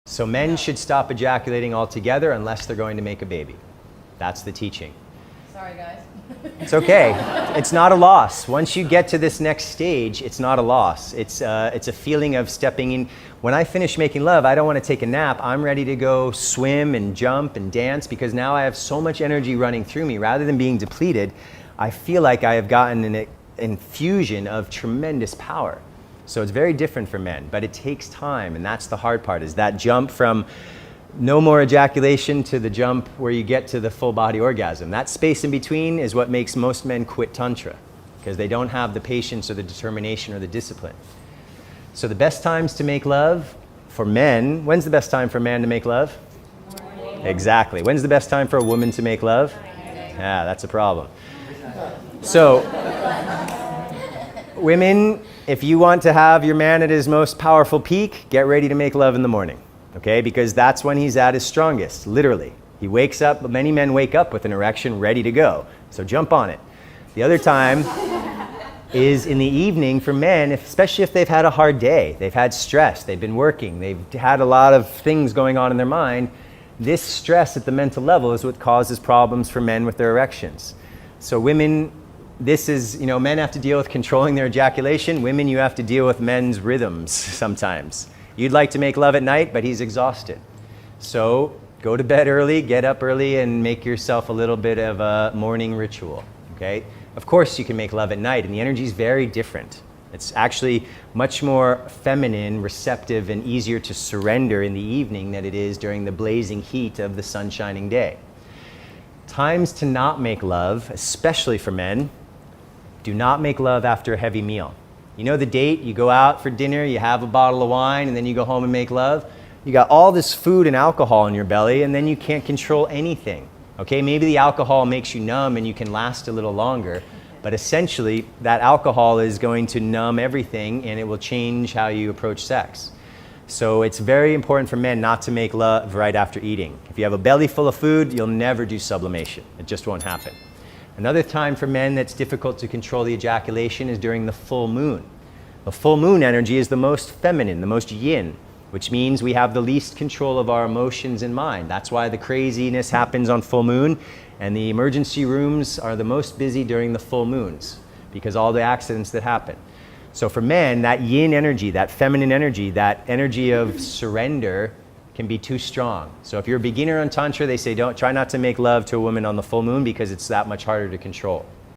So men should stop ejaculating altogether unless they're going to make a baby. That's the teaching. Sorry, guys. It's okay. It's not a loss. Once you get to this next stage, it's not a loss. It's a feeling of stepping in. When I finish making love, I don't want to take a nap. I'm ready to go swim and jump and dance because now I have so much energy running through me. Rather than being depleted, I feel like I have gotten an infusion of tremendous power. So it's very different for men, but it takes time, and that's the hard part, is that jump from no more ejaculation to the jump where you get to the full body orgasm. That space in between is what makes most men quit Tantra, because they don't have the patience or the determination or the discipline. So the best times to make love for men, when's the best time for a man to make love? Morning. Exactly. When's the best time for a woman to make love? Yeah, that's a problem. So, women, if you want to have your man at his most powerful peak, get ready to make love in the morning, okay? Because that's when he's at his strongest, literally. He wakes up, many men wake up with an erection ready to go, so jump on it. The other time is in the evening for men, especially if they've had a hard day, they've had stress, they've been working, they've had a lot of things going on in their mind. This stress at the mental level is what causes problems for men with their erections. So women, this is, men have to deal with controlling their ejaculation. Women, you have to deal with men's rhythms sometimes. You'd like to make love at night, but he's exhausted. So go to bed early, get up early, and make yourself a little bit of a morning ritual, okay? Of course you can make love at night, and the energy is very different. It's actually much more feminine, receptive, and easier to surrender in the evening than it is during the blazing heat of the sun-shining day. Times to not make love, especially for men, do not make love after a heavy meal. You know the date, you go out for dinner, you have a bottle of wine, and then you go home and make love. You got all this food and alcohol in your belly, and then you can't control anything. Okay, maybe the alcohol makes you numb and you can last a little longer, but essentially that alcohol is going to numb everything and it will change how you approach sex. So it's very important for men not to make love right after eating. If you have a belly full of food, you'll never do sublimation. It just won't happen. Another time for men that's difficult to control the ejaculation is during the full moon. The full moon energy is the most feminine, the most yin, which means we have the least control of our emotions and mind. That's why the craziness happens on full moon, and the emergency rooms are the most busy during the full moons because all the accidents that happen. So for men, that yin energy, that feminine energy, that energy of surrender can be too strong. So if you're a beginner on Tantra, they say try not to make love to a woman on the full moon because it's that much harder to control.